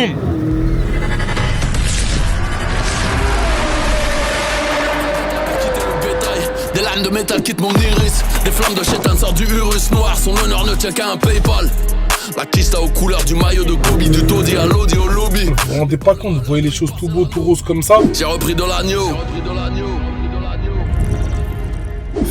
Boum. Des lames de métal quittent mon iris. Des flammes de chétan sortent du Urus noir. Son honneur ne tient qu'à un Paypal. La Kista aux couleurs du maillot de Kobe. Du taudis à l'audi au lobby. Vous vous rendez pas compte, vous voyez les choses tout beau, tout rose comme ça. J'ai repris de l'agneau.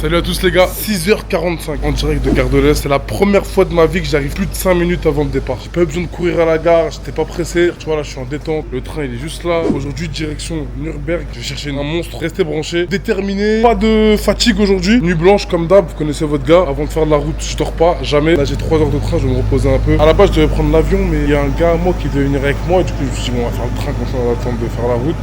Salut à tous les gars, 6h45 en direct de Gare de l'Est. C'est la première fois de ma vie que j'arrive plus de 5 minutes avant le départ. J'ai pas eu besoin de courir à la gare, j'étais pas pressé. Tu vois là, je suis en détente, le train il est juste là. Aujourd'hui, direction Nuremberg. Je vais chercher un monstre, restez branchés, déterminé. Pas de fatigue aujourd'hui, nuit blanche comme d'hab, vous connaissez votre gars. Avant de faire de la route, je dors pas, jamais. Là j'ai 3 heures de train, je vais me reposer un peu. À la base, je devais prendre l'avion, mais il y a un gars à moi qui devait venir avec moi. Et du coup, je me suis dit, bon, on va faire le train quand on attend de faire la route.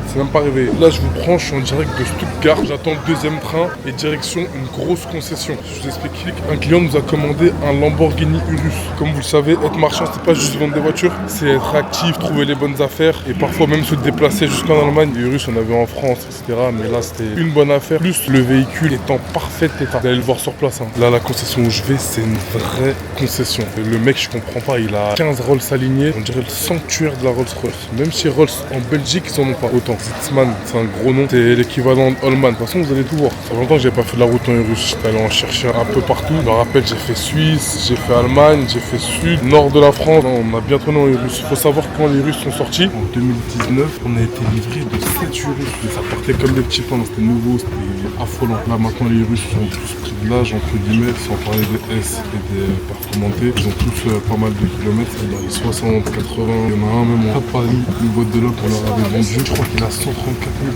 C'est même pas réveillé. Là je vous prends, je suis en direct de Stuttgart. J'attends le deuxième train et direction une grosse concession. Je vous explique. Un client nous a commandé un Lamborghini Urus. Comme vous le savez, être marchand c'est pas juste vendre des voitures, c'est être actif, trouver les bonnes affaires et parfois même se déplacer jusqu'en Allemagne. Les Urus on avait en France, etc. Mais là c'était une bonne affaire. Plus le véhicule est en parfait état. Vous allez le voir sur place. Là la concession où je vais c'est une vraie concession. Le mec je comprends pas, il a 15 Rolls alignés. On dirait le sanctuaire de la Rolls Royce. Même si Rolls en Belgique ils en ont pas autant. Zitzman, c'est un gros nom, c'est l'équivalent de Holman. De toute façon, vous allez tout voir. Ça fait longtemps que j'ai pas fait de la route en Urus. J'étais allé en chercher un peu partout. Je me rappelle, j'ai fait Suisse, j'ai fait Allemagne, j'ai fait Sud, Nord de la France. On a bien tourné en Urus. Il faut savoir quand les Russes sont sortis. En 2019, on a été livré de 7 Urus. Ça partait comme des petits pains, c'était nouveau, c'était affolant. Là, maintenant, les Russes sont tous pris de l'âge, entre guillemets, sans parler des S et des performantés. Ils ont tous pas mal de kilomètres. Dans les 60, 80, il y en a un même en Paris, une boîte de l'op, on leur avait vendu. Je crois qu'il a 134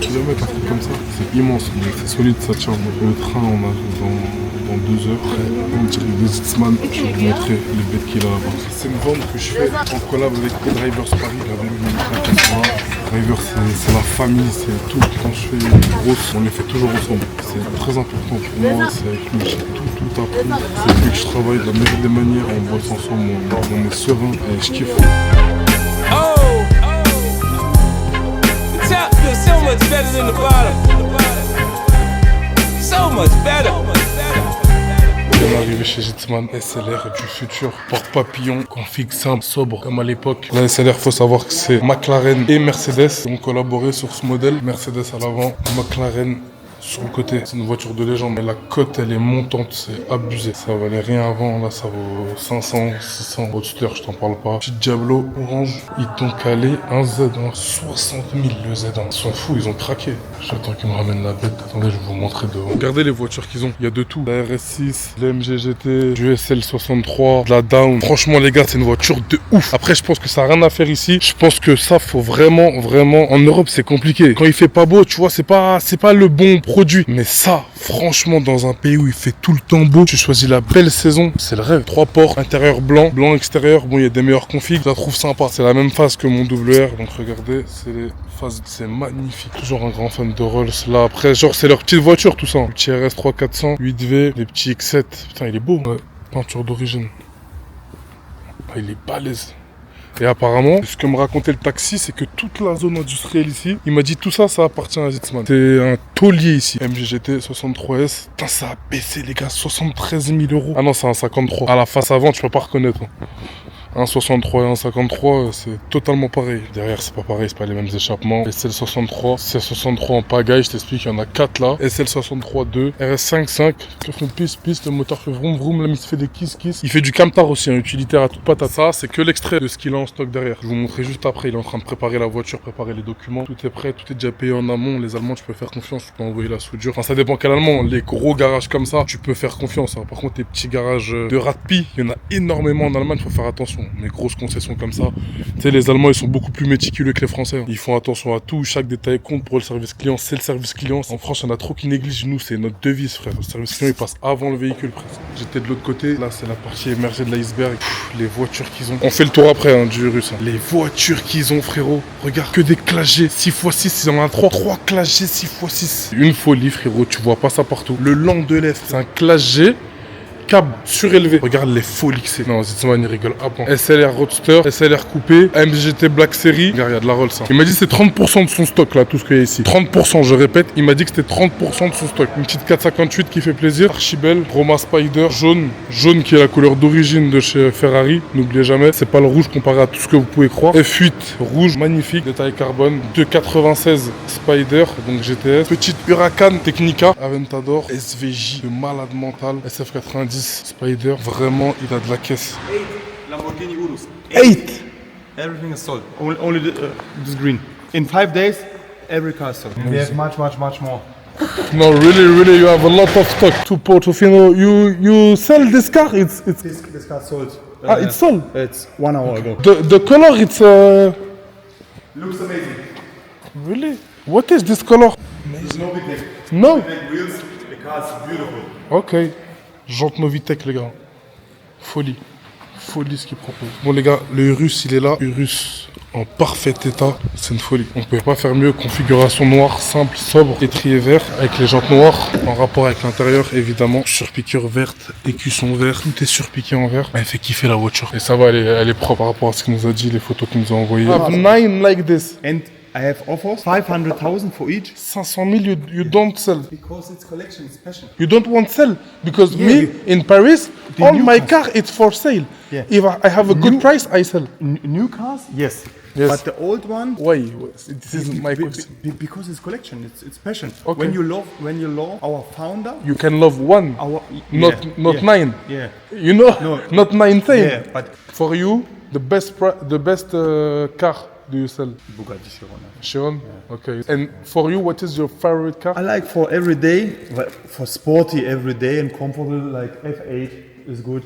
000 km, un truc comme ça. C'est immense, mais c'est solide, ça tient. Donc, le train, on arrive dans 2 heures. On dirait de Zitzman, je vais vous montrer les bêtes qu'il a là-bas. C'est une vente que je fais en collab avec les Drivers Paris. J'avais eu une train. Drivers, c'est la famille, c'est tout. Quand je fais une grosse, on les fait toujours ensemble. C'est très important pour moi, c'est avec lui, j'ai tout appris. C'est avec lui que je travaille de la meilleure des manières, on bosse ensemble, on est serein et je kiffe. So much better than the bottom. So much better. On est arrivé chez Zitzman, SLR du futur, porte-papillon, config simple, sobre comme à l'époque. La SLR, faut savoir que c'est McLaren et Mercedes qui ont collaboré sur ce modèle. Mercedes à l'avant, McLaren sur le côté. C'est une voiture de légende, mais la cote elle est montante, c'est abusé. Ça valait rien avant, là ça vaut 500, 600. Roadster, je t'en parle pas. Petit Diablo orange, ils t'ont calé un Z, 60 000 le Z. Ils sont fous, ils ont craqué. J'attends qu'ils me ramènent la bête. Attendez, je vais vous montrer devant. Regardez les voitures qu'ils ont, il y a de tout. La RS6, la MG-GT, du SL63, de la Down. Franchement les gars, c'est une voiture de ouf. Après, je pense que ça n'a rien à faire ici. Je pense que ça, faut vraiment, en Europe, c'est compliqué. Quand il fait pas beau, tu vois, c'est pas le bon produit. Mais ça, franchement, dans un pays où il fait tout le temps beau, tu choisis la belle saison, c'est le rêve. 3 ports, intérieur blanc, blanc extérieur. Bon, il y a des meilleurs configs, je la trouve sympa. C'est la même phase que mon WR, donc regardez, c'est les phases, c'est magnifique. Toujours un grand fan de Rolls. Là, après, genre, c'est leur petite voiture, tout ça. Le petit RS 3400, 8V, les petits X7. Putain, il est beau. Ouais, peinture d'origine. Ah, il est balèze. Et apparemment, ce que me racontait le taxi, c'est que toute la zone industrielle ici, il m'a dit tout ça, ça appartient à Zitzman. C'est un taulier ici. MG-GT 63S. Putain, ça a baissé les gars, 73 000 euros. Ah non, c'est un 53. À la face avant, tu peux pas reconnaître. Un 63 et un 53, c'est totalement pareil. Derrière, c'est pas pareil, c'est pas les mêmes échappements. SL63, C63 en pagaille, je t'explique, il y en a 4 là. SL63 2, RS55, qui fait une piste, le moteur fait vroom vroom, là, il se fait des kiss. Il fait du camtar aussi, un utilitaire à toute patate. Ça, c'est que l'extrait de ce qu'il a en stock derrière. Je vais vous montrer juste après, il est en train de préparer la voiture, préparer les documents. Tout est prêt, tout est déjà payé en amont. Les Allemands, tu peux faire confiance, tu peux envoyer la soudure. Enfin, ça dépend quel Allemand. Les gros garages comme ça, tu peux faire confiance. Par contre, les petits garages de ratpi, il y en a énormément en Allemagne, il faut faire attention. Mais grosses concessions comme ça, tu sais, les Allemands ils sont beaucoup plus méticuleux que les Français. Ils font attention à tout, chaque détail compte pour le service client, c'est le service client. En France, il y en a trop qui négligent, nous, c'est notre devise, frère. Le service client il passe avant le véhicule presque. J'étais de l'autre côté, là c'est la partie émergée de l'iceberg. Les voitures qu'ils ont. On fait le tour après du Urus. Les voitures qu'ils ont, frérot. Regarde, que des Clash G 6x6, ils en ont 3 Clash G 6x6. Une folie, frérot, tu vois pas ça partout. Le Landelef, c'est un Clash G cab surélevé. Regarde les folies que c'est. Non, Zitzman, il rigole à point. SLR Roadster, SLR coupé, AMG Black Series. Regarde, il y a de la Rolls. Hein. Il m'a dit c'est 30% de son stock là, tout ce qu'il y a ici. 30%, je répète, il m'a dit que c'était 30% de son stock. Une petite 458 qui fait plaisir. Archi belle. Roma Spider, jaune. Jaune qui est la couleur d'origine de chez Ferrari. N'oubliez jamais, c'est pas le rouge comparé à tout ce que vous pouvez croire. F8, rouge, magnifique. Détail carbone. 296 Spider, donc GTS. Petite Huracan Technica. Aventador. SVJ de malade mental. SF90 Spider. Vraiment, il a de la caisse. 8 Lamborghini Urus. 8. Everything is sold. Only this green. In 5 days, every car is sold. We have much more. No, really, you have a lot of stock to Portofino. You sell this car? It's This car sold. it's sold. It's 1 hour ago. The color, it's Looks amazing. really. What is this color? There's no big thing. No. Big wheels. The car is beautiful. Ok. Jante Novitec, les gars. Folie ce qu'il propose. Bon les gars, le Urus il est là. Urus en parfait état, c'est une folie. On ne pouvait pas faire mieux. Configuration noire, simple, sobre, étrier vert avec les jantes noires en rapport avec l'intérieur évidemment. Surpiqûre verte, écusson vert, tout est surpiqué en vert. Elle fait kiffer la voiture. Et ça va, elle est propre par rapport à ce qu'il nous a dit, les photos qu'il nous a envoyées. I have 9 like this. And I have offers 500,000 for each. 500 000 you don't sell. Because it's collection, it's passion. You don't want sell because Yeah, me in Paris, the all new my cars. car it's for sale. Yeah. If I have a good price, I sell. New cars? Yes. Yes. But the old one. Why? This is my question. Because it's collection, it's passion. Okay. When you love our founder, You can love one, our not yeah, 9. Yeah. You know, No. not 9 same. Yeah, but For you, the best car do you sell? Bugatti Chiron. Chiron? Okay. And for you, what is your favorite car? I like for every day, for sporty every day and comfortable, like F8 is good.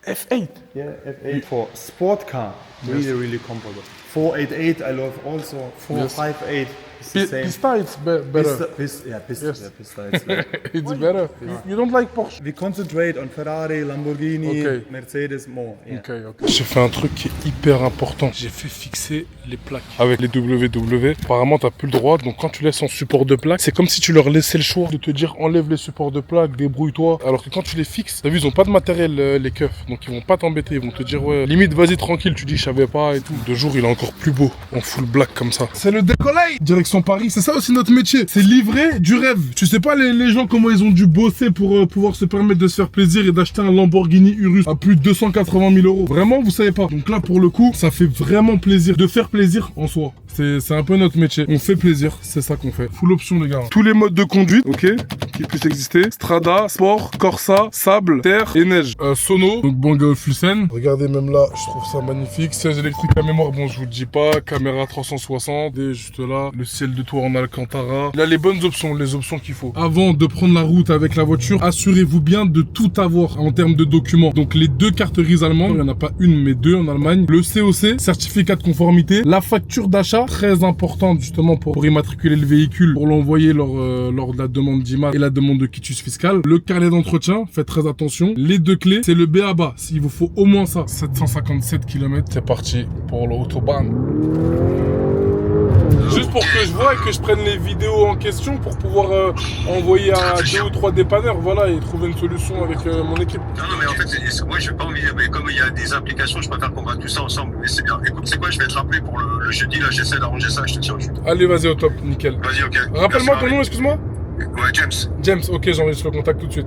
F8. Yeah, F8 for sport car, really comfortable. 488 I love also. 458 is the same. Pista, it's better. Pista, Yes. it's like It's better. You don't like Porsche? we concentrate on Ferrari, Lamborghini, Okay. Mercedes more. Yeah. Ok. J'ai fait un truc qui est hyper important. J'ai fait fixer les plaques. Avec les WW, apparemment t'as plus le droit. Donc quand tu laisses en support de plaque, c'est comme si tu leur laissais le choix de te dire enlève les supports de plaque, débrouille-toi. Alors que quand tu les fixes, t'as vu, ils ont pas de matériel les keufs. Donc ils vont pas t'embêter. Ils vont te dire ouais, limite vas-y tranquille, tu dis je savais pas et tout. De jour il est encore plus beau. En full black comme ça. C'est le décollage. Direction Paris. C'est ça aussi notre métier. C'est livrer du rêve. Tu sais pas les gens comment ils ont dû bosser pour pouvoir se permettre de se faire plaisir et d'acheter un Lamborghini Urus à plus de 280 000 euros. Vraiment, vous savez pas. Donc là, pour le coup, ça fait vraiment plaisir de faire plaisir en soi. C'est un peu notre métier. On fait plaisir, c'est ça qu'on fait. Full option les gars. Tous les modes de conduite, ok, qui puissent exister. Strada, Sport, Corsa, Sable, Terre et Neige. Sono, donc Bangao Fusen. Regardez même là, je trouve ça magnifique. 16 électriques à mémoire, bon je vous le dis pas. Caméra 360, et juste là. Le ciel de toit en Alcantara. Il a les bonnes options, les options qu'il faut. Avant de prendre la route avec la voiture, assurez-vous bien de tout avoir en termes de documents. Donc les 2 cartes grises allemandes, il n'y en a pas une mais 2 en Allemagne. Le COC, certificat de conformité. La facture d'achat, très importante justement pour immatriculer le véhicule, pour l'envoyer lors de la demande d'IMAT et la demande de quitus fiscal. Le carnet d'entretien, faites très attention. Les 2 clés, c'est le B.A.B.A. S'il vous faut au moins ça. 757 km, c'est parti pour l'autobahn. Juste pour que je vois et que je prenne les vidéos en question pour pouvoir envoyer à 2 ou 3 dépanneurs, voilà, et trouver une solution avec mon équipe. Non, mais en fait, moi, je n'ai pas envie, mais comme il y a des implications, je préfère qu'on va tout ça ensemble. Mais c'est bien. Écoute, c'est quoi, je vais te rappeler pour le jeudi, là, j'essaie d'arranger ça, je te tiens au jus. Allez, vas-y, au top, nickel. Vas-y, ok. Rappelle-moi ton nom, excuse-moi. Ouais, James. James, ok, j'enregistre le contact tout de suite.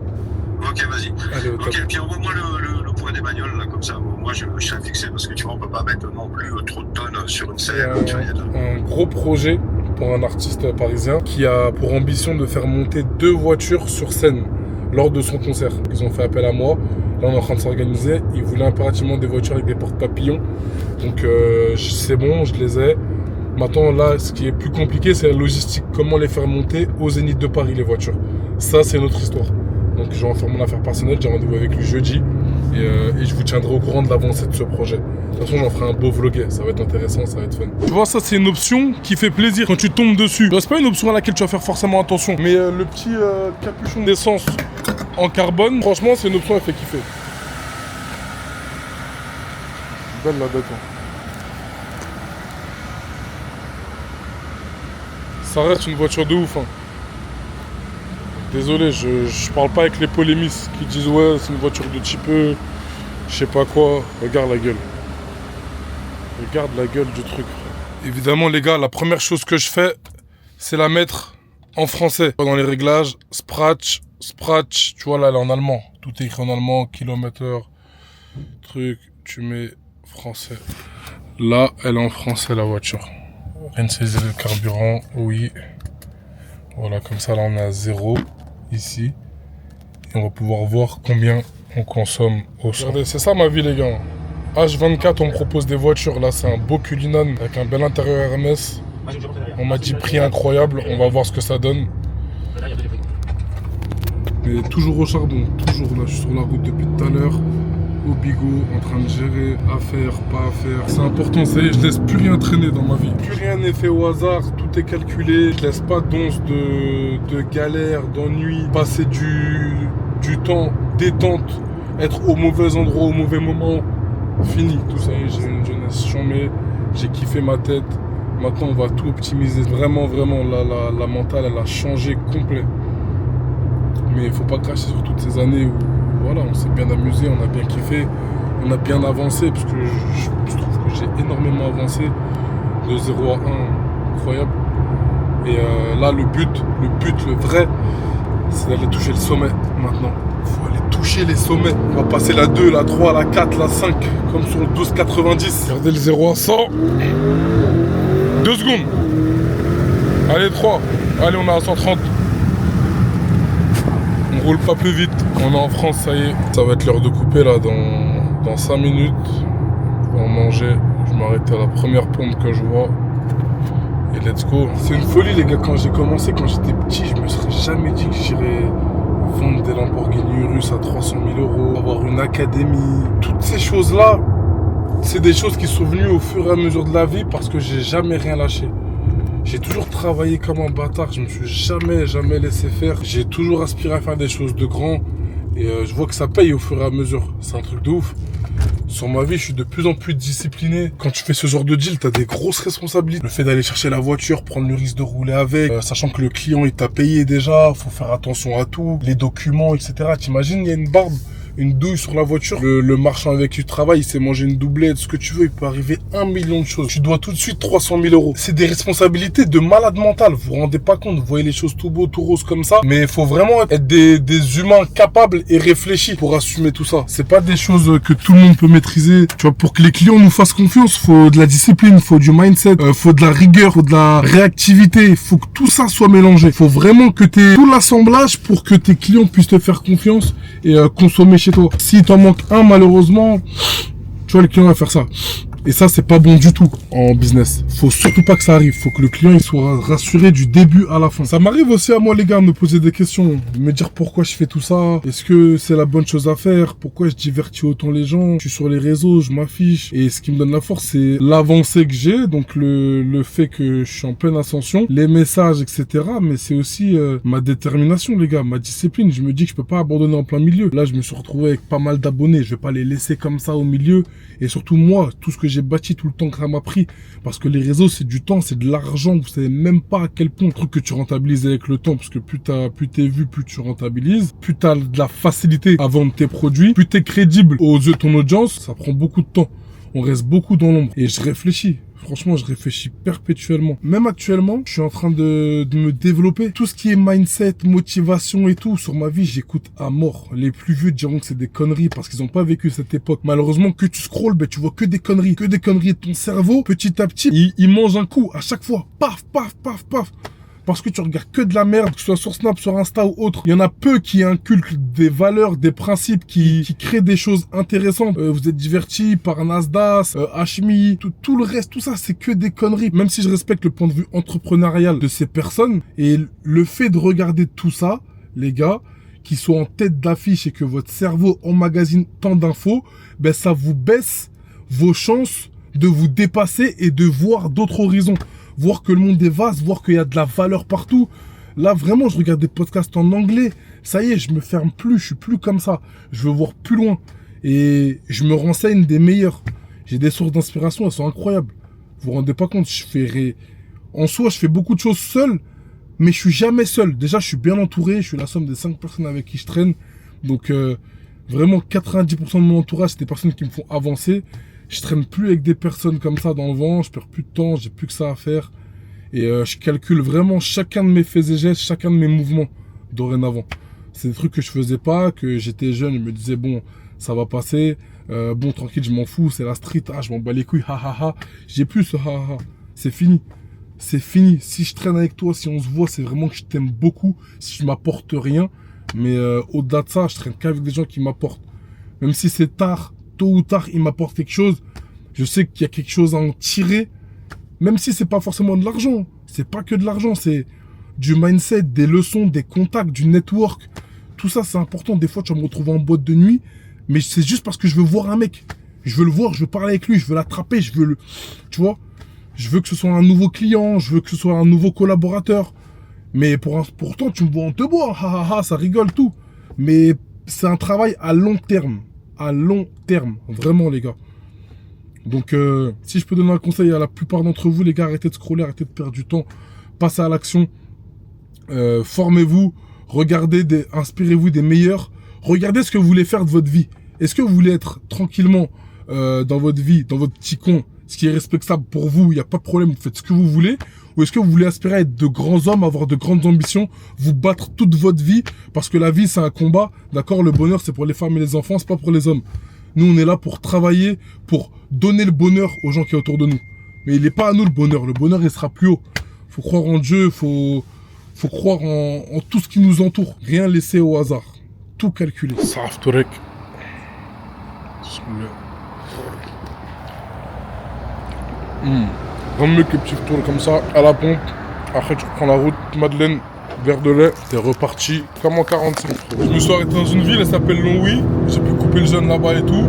Ok, vas-y. Allez, au top. Ok, puis envoie-moi le poids des bagnoles, là, comme ça. Moi, je serai fixé parce que tu vois, on peut pas mettre non plus trop de tonnes sur une scène. Tu vois, il y a de... Un gros projet pour un artiste parisien qui a pour ambition de faire monter 2 voitures sur scène lors de son concert. Ils ont fait appel à moi. Là, on est en train de s'organiser. Ils voulaient impérativement des voitures avec des porte-papillons. Donc, c'est bon, je les ai. Maintenant, là, ce qui est plus compliqué, c'est la logistique. Comment les faire monter au Zénith de Paris, les voitures. Ça, c'est notre histoire. Donc, je vais en faire mon affaire personnelle. J'ai rendez-vous avec lui jeudi. Et je vous tiendrai au courant de l'avancée de ce projet. De toute façon, on en fera un beau vlog. Ça va être intéressant, ça va être fun. Tu vois, ça, c'est une option qui fait plaisir quand tu tombes dessus. C'est pas une option à laquelle tu vas faire forcément attention. Mais le petit capuchon d'essence en carbone, franchement, c'est une option qui fait kiffer. Belle la bête. Hein. Ça reste une voiture de ouf. Hein. Désolé, je parle pas avec les polémistes qui disent ouais, c'est une voiture de type E, je sais pas quoi. Regarde la gueule. Regarde la gueule du truc. Évidemment, les gars, la première chose que je fais, c'est la mettre en français. Dans les réglages, scratch, tu vois là, elle est en allemand. Tout est écrit en allemand, kilomètre, truc, tu mets français. Là, elle est en français, la voiture. Rien de saisir le carburant, oui. Voilà, comme ça, là, on est à 0, ici. Et on va pouvoir voir combien on consomme au sol. Regardez, c'est ça ma vie, les gars. H24, on me propose des voitures. Là, c'est un beau Cullinan avec un bel intérieur Hermès. On m'a dit prix incroyable, on va voir ce que ça donne. Mais toujours au charbon, toujours là, je suis sur la route depuis tout à l'heure. Au bigot, en train de gérer, à faire, pas à faire. C'est important, ça y est, je laisse plus rien traîner dans ma vie. Plus rien n'est fait au hasard, tout est calculé. Je laisse pas d'once de galère, d'ennui, passer du temps, détente, être au mauvais endroit, au mauvais moment. Fini, tout ça y est, j'ai une jeunesse chômée, j'ai kiffé ma tête. Maintenant, on va tout optimiser. Vraiment, la mentale, elle a changé complet. Mais il faut pas cracher sur toutes ces années où voilà, on s'est bien amusé, on a bien kiffé, on a bien avancé, parce que je trouve que j'ai énormément avancé de 0 à 1, incroyable. Et là, le but, le vrai, c'est d'aller toucher le sommet maintenant. Il faut aller toucher les sommets. On va passer la 2, la 3, la 4, la 5, comme sur le 12,90. Regardez le 0 à 100. 2 secondes. Allez, 3. Allez, on est à 130. On roule pas plus vite. On est en France, ça y est. Ça va être l'heure de couper là dans 5 minutes. On va manger. Je m'arrête à la première pompe que je vois. Et let's go. C'est une folie les gars. Quand j'ai commencé, quand j'étais petit, je me serais jamais dit que j'irais vendre des Lamborghini Urus à 300 000 €, avoir une académie. Toutes ces choses-là, c'est des choses qui sont venues au fur et à mesure de la vie parce que j'ai jamais rien lâché. J'ai toujours travaillé comme un bâtard, je me suis jamais laissé faire. J'ai toujours aspiré à faire des choses de grand et je vois que ça paye au fur et à mesure. C'est un truc de ouf. Sur ma vie, je suis de plus en plus discipliné. Quand tu fais ce genre de deal, t'as des grosses responsabilités. Le fait d'aller chercher la voiture, prendre le risque de rouler avec, sachant que le client il t'a payé déjà, faut faire attention à tout, les documents, etc. T'imagines, il y a une barbe, une douille sur la voiture. Le marchand avec qui tu travailles, il s'est mangé une doublette, ce que tu veux, il peut arriver 1 million de choses. Tu dois tout de suite 300 000 €. C'est des responsabilités de malade mental. Vous vous rendez pas compte, vous voyez les choses tout beau, tout rose comme ça. Mais il faut vraiment être des humains capables et réfléchis pour assumer tout ça. C'est pas des choses que tout le monde peut maîtriser. Tu vois, pour que les clients nous fassent confiance, faut de la discipline, faut du mindset, faut de la rigueur, faut de la réactivité. Faut que tout ça soit mélangé. Faut vraiment que t'aies tout l'assemblage pour que tes clients puissent te faire confiance et consommer chez toi. S'il t'en manque un, malheureusement, tu vois, le client va faire ça. Et ça, c'est pas bon du tout en business. Faut surtout pas que ça arrive. Faut que le client il soit rassuré du début à la fin. Ça m'arrive aussi à moi, les gars, de me poser des questions. De me dire pourquoi je fais tout ça. Est-ce que c'est la bonne chose à faire? Pourquoi je divertis autant les gens? Je suis sur les réseaux, je m'affiche. Et ce qui me donne la force, c'est l'avancée que j'ai. Donc le fait que je suis en pleine ascension. Les messages, etc. Mais c'est aussi ma détermination, les gars. Ma discipline. Je me dis que je peux pas abandonner en plein milieu. Là, je me suis retrouvé avec pas mal d'abonnés. Je vais pas les laisser comme ça au milieu. Et surtout, moi, tout ce que j'ai bâti, tout le temps que ça m'a pris. Parce que les réseaux, c'est du temps, c'est de l'argent. Vous savez même pas à quel point. Le truc que tu rentabilises avec le temps. Parce que plus t'es vu, plus tu rentabilises. Plus t'as de la facilité à vendre tes produits. Plus t'es crédible aux yeux de ton audience. Ça prend beaucoup de temps. On reste beaucoup dans l'ombre. Et je réfléchis. Franchement, je réfléchis perpétuellement. Même actuellement, je suis en train de me développer. Tout ce qui est mindset, motivation et tout, sur ma vie, j'écoute à mort. Les plus vieux diront que c'est des conneries parce qu'ils n'ont pas vécu cette époque. Malheureusement, que tu scrolles, ben, tu vois que des conneries. Que des conneries. Ton cerveau, petit à petit, il mange un coup à chaque fois. Paf, paf, paf, paf. Parce que tu regardes que de la merde, que ce soit sur Snap, sur Insta ou autre. Il y en a peu qui inculquent des valeurs, des principes, qui créent des choses intéressantes. Vous êtes divertis par Nasdaq, Hashmi, tout le reste, tout ça, c'est que des conneries. Même si je respecte le point de vue entrepreneurial de ces personnes. Et le fait de regarder tout ça, les gars, qui sont en tête d'affiche et que votre cerveau emmagasine tant d'infos, ben ça vous baisse vos chances de vous dépasser et de voir d'autres horizons. Voir que le monde est vaste, voir qu'il y a de la valeur partout. Là, vraiment, je regarde des podcasts en anglais. Ça y est, je me ferme plus, je suis plus comme ça. Je veux voir plus loin. Et je me renseigne des meilleurs. J'ai des sources d'inspiration, elles sont incroyables. Vous vous rendez pas compte, en soi, je fais beaucoup de choses seul. Mais je suis jamais seul. Déjà, je suis bien entouré. Je suis la somme des 5 personnes avec qui je traîne. Donc, vraiment, 90% de mon entourage, c'est des personnes qui me font avancer. Je traîne plus avec des personnes comme ça dans le vent. Je perds plus de temps. J'ai plus que ça à faire. Et je calcule vraiment chacun de mes faits et gestes, chacun de mes mouvements dorénavant. C'est des trucs que je faisais pas, que j'étais jeune, je me disais, bon, ça va passer. Bon, tranquille, je m'en fous. C'est la street. Ah, je m'en bats les couilles. Ha, ha, ha. J'ai plus ce ha, ha, ha. C'est fini. C'est fini. Si je traîne avec toi, si on se voit, c'est vraiment que je t'aime beaucoup. Si je m'apporte rien. Mais au-delà de ça, je traîne qu'avec des gens qui m'apportent. Même si c'est tard, tôt ou tard, ils m'apportent quelque chose. Je sais qu'il y a quelque chose à en tirer. Même si c'est pas forcément de l'argent. C'est pas que de l'argent. C'est du mindset, des leçons, des contacts, du network. Tout ça, c'est important. Des fois, tu vas me retrouver en boîte de nuit. Mais c'est juste parce que je veux voir un mec. Je veux le voir, je veux parler avec lui, je veux l'attraper, je veux le... Tu vois ? Je veux que ce soit un nouveau client, je veux que ce soit un nouveau collaborateur. Mais pourtant, tu me vois, on te boit, ha ha ha, ça rigole tout. Mais c'est un travail à long terme. À long terme, vraiment les gars. Donc, si je peux donner un conseil à la plupart d'entre vous, les gars, arrêtez de scroller, arrêtez de perdre du temps. Passez à l'action. Formez-vous, regardez, inspirez-vous des meilleurs. Regardez ce que vous voulez faire de votre vie. Est-ce que vous voulez être tranquillement dans votre vie, dans votre petit coin, ce qui est respectable pour vous, il n'y a pas de problème, vous faites ce que vous voulez, ou est-ce que vous voulez aspirer à être de grands hommes, avoir de grandes ambitions, vous battre toute votre vie, parce que la vie c'est un combat, d'accord, le bonheur c'est pour les femmes et les enfants, c'est pas pour les hommes. Nous on est là pour travailler, pour donner le bonheur aux gens qui sont autour de nous. Mais il n'est pas à nous le bonheur il sera plus haut. Faut croire en Dieu, faut croire en tout ce qui nous entoure, rien laisser au hasard, tout calculer. Saraf Tourek. Vraiment que petit tour comme ça, à la pompe. Après tu reprends la route, Madeleine, verre de lait, t'es reparti comme en 45. Je me suis arrêté dans une ville, elle s'appelle Longwy. J'ai pu couper le jeûne là-bas et tout.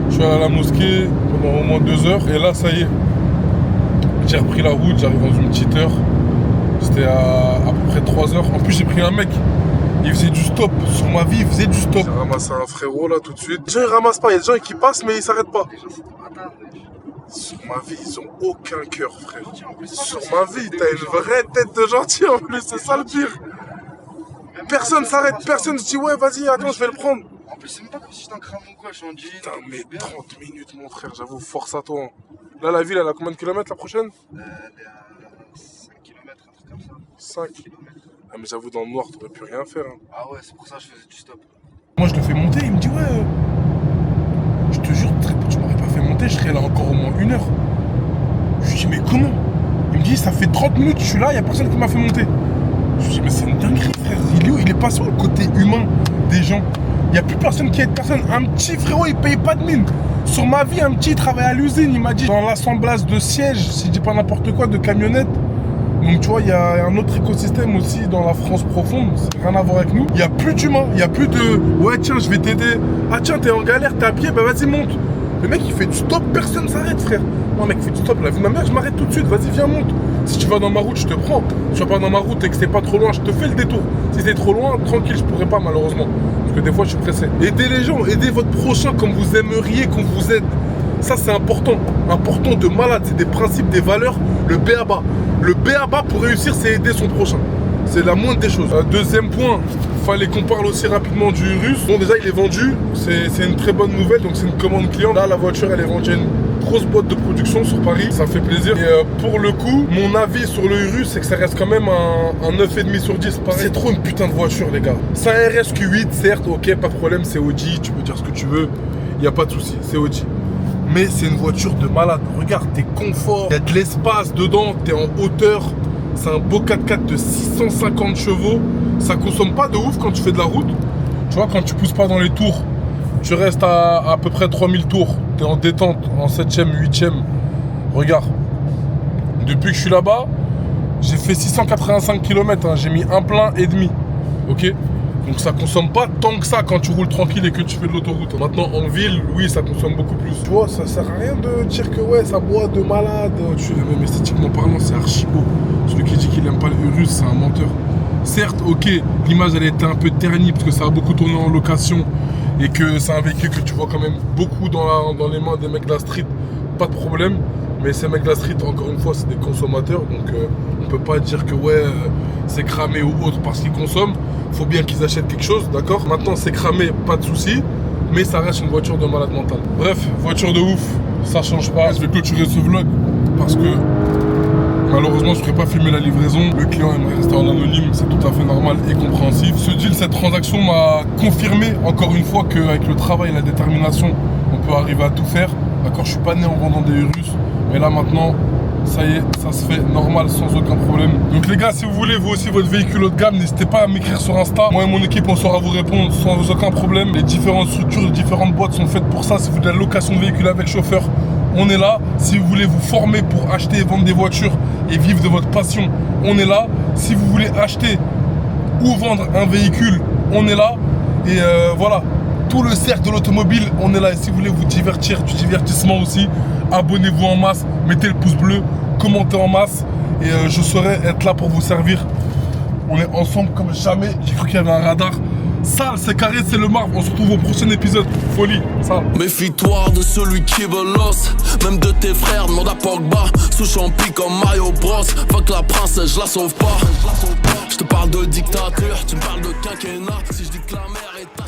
Je suis allé à la mosquée pendant au moins 2 heures. Et là, ça y est, j'ai repris la route, j'arrive dans une petite heure. C'était à peu près 3 heures. En plus, j'ai pris un mec. Il faisait du stop. Sur ma vie, il faisait du stop. J'ai ramassé un frérot là tout de suite. Les gens ils ramassent pas, il y a des gens qui passent mais ils s'arrêtent pas. Sur ma vie, ils ont aucun cœur, frère. Sur ma vie, t'as une vraie tête de gentil en plus, c'est ça le pire. Personne s'arrête, personne se dit ouais vas-y, attends, je vais le prendre. En plus, c'est même pas comme si j'étais en crame ou quoi, je suis en jean. Putain, mais 30 minutes mon frère, j'avoue, force à toi. Là, la ville, elle a combien de kilomètres la prochaine? Elle est à 5 km, un truc comme ça. 5 km. Ah mais j'avoue, dans le noir, t'aurais pu rien faire. Hein. Ah ouais, c'est pour ça que je faisais du stop. Moi, je le fais monter, il me dit ouais. Je te jure, tu m'aurais pas fait monter, je serais là encore au moins 1 heure. Je lui dis mais comment? Il me dit ça fait 30 minutes, je suis là, il y a personne qui m'a fait monter. Je lui dis mais c'est une dinguerie frère, il est pas sur le côté humain des gens. Il n'y a plus personne qui aide personne. Un petit frérot, il paye pas de mine. Sur ma vie, un petit, il travaille à l'usine. Il m'a dit dans l'assemblage de sièges, si je dis pas n'importe quoi, de camionnettes. Donc tu vois, il y a un autre écosystème aussi dans la France profonde. C'est rien à voir avec nous. Il n'y a plus d'humain. Il n'y a plus de ouais, tiens, je vais t'aider. Ah, tiens, t'es en galère, t'es à pied, bah vas-y, monte. Le mec, il fait du stop, personne s'arrête, frère. Non, mec, il fait du stop. La vie de ma mère, je m'arrête tout de suite. Vas-y, viens, monte. Si tu vas dans ma route, je te prends. Si tu vas pas dans ma route et que c'est pas trop loin, je te fais le détour. Si c'est trop loin, tranquille, je pourrais pas, malheureusement. Parce que des fois, je suis pressé. Aidez les gens, aidez votre prochain comme vous aimeriez qu'on vous aide. Ça, c'est important. Important de malade. C'est des principes, des valeurs. Le B.A.B.A. Le B.A.B.A. pour réussir, c'est aider son prochain. C'est la moindre des choses. Deuxième point, fallait qu'on parle aussi rapidement du Urus. Bon, déjà, il est vendu. C'est une très bonne nouvelle. Donc, c'est une commande client. Là, la voiture, elle est vendue à une grosse boîte de production sur Paris. Ça fait plaisir. Et pour le coup, mon avis sur le Urus, c'est que ça reste quand même un 9,5 sur 10. Pareil. C'est trop une putain de voiture, les gars. C'est un RSQ8, certes. Ok, pas de problème. C'est Audi. Tu peux dire ce que tu veux. Il n'y a pas de souci. C'est Audi. Mais c'est une voiture de malade. Regarde, t'es confort. Il y a de l'espace dedans. T'es en hauteur. C'est un beau 4x4 de 650 chevaux. Ça consomme pas de ouf quand tu fais de la route. Tu vois, quand tu pousses pas dans les tours, tu restes à peu près 3000 tours. T'es en détente, en 7ème, 8ème. Regarde. Depuis que je suis là-bas, j'ai fait 685 km. Hein. J'ai mis un plein et demi. Ok ? Donc ça consomme pas tant que ça quand tu roules tranquille et que tu fais de l'autoroute. Maintenant en ville, oui, ça consomme beaucoup plus. Tu vois, ça sert à rien de dire que ouais, ça boit de malade. Même esthétiquement parlant, c'est archi beau. Celui qui dit qu'il aime pas le Urus, c'est un menteur. Certes, ok, l'image elle a été un peu ternie parce que ça a beaucoup tourné en location et que c'est un véhicule que tu vois quand même beaucoup dans les mains des mecs de la street. Pas de problème. Mais ces mecs de la street, encore une fois, c'est des consommateurs. Donc on peut pas dire que ouais, c'est cramé ou autre parce qu'ils consomment. Faut bien qu'ils achètent quelque chose, d'accord? Maintenant, c'est cramé, pas de souci. Mais ça reste une voiture de malade mental. Bref, voiture de ouf, ça change pas. Je vais clôturer ce vlog parce que malheureusement, je ne pourrais pas filmer la livraison. Le client aimerait rester en anonyme, c'est tout à fait normal et compréhensif. Ce deal, cette transaction m'a confirmé encore une fois qu'avec le travail et la détermination, on peut arriver à tout faire. D'accord, je suis pas né en vendant des Urus, mais là maintenant, ça y est, ça se fait normal, sans aucun problème. Donc les gars, si vous voulez vous aussi votre véhicule haut de gamme, n'hésitez pas à m'écrire sur Insta. Moi et mon équipe, on saura vous répondre sans aucun problème. Les différentes structures, les différentes boîtes sont faites pour ça. Si vous voulez de la location de véhicule avec chauffeur, on est là. Si vous voulez vous former pour acheter et vendre des voitures et vivre de votre passion, on est là. Si vous voulez acheter ou vendre un véhicule, on est là. Et voilà, tout le cercle de l'automobile, on est là. Et si vous voulez vous divertir, du divertissement aussi, abonnez-vous en masse, mettez le pouce bleu, commentez en masse. Et je saurai être là pour vous servir. On est ensemble comme jamais. J'ai cru qu'il y avait un radar. Sale, c'est carré, c'est le marbre. On se retrouve au prochain épisode. Folie, sale. Méfie-toi de celui qui veut l'os. Même de tes frères, demande à Pogba. Sous champi comme Mario Bros. Fuck la princesse, je la sauve pas. Je te parle de dictature, tu me parles de quinquennat. Si je dis que la mer est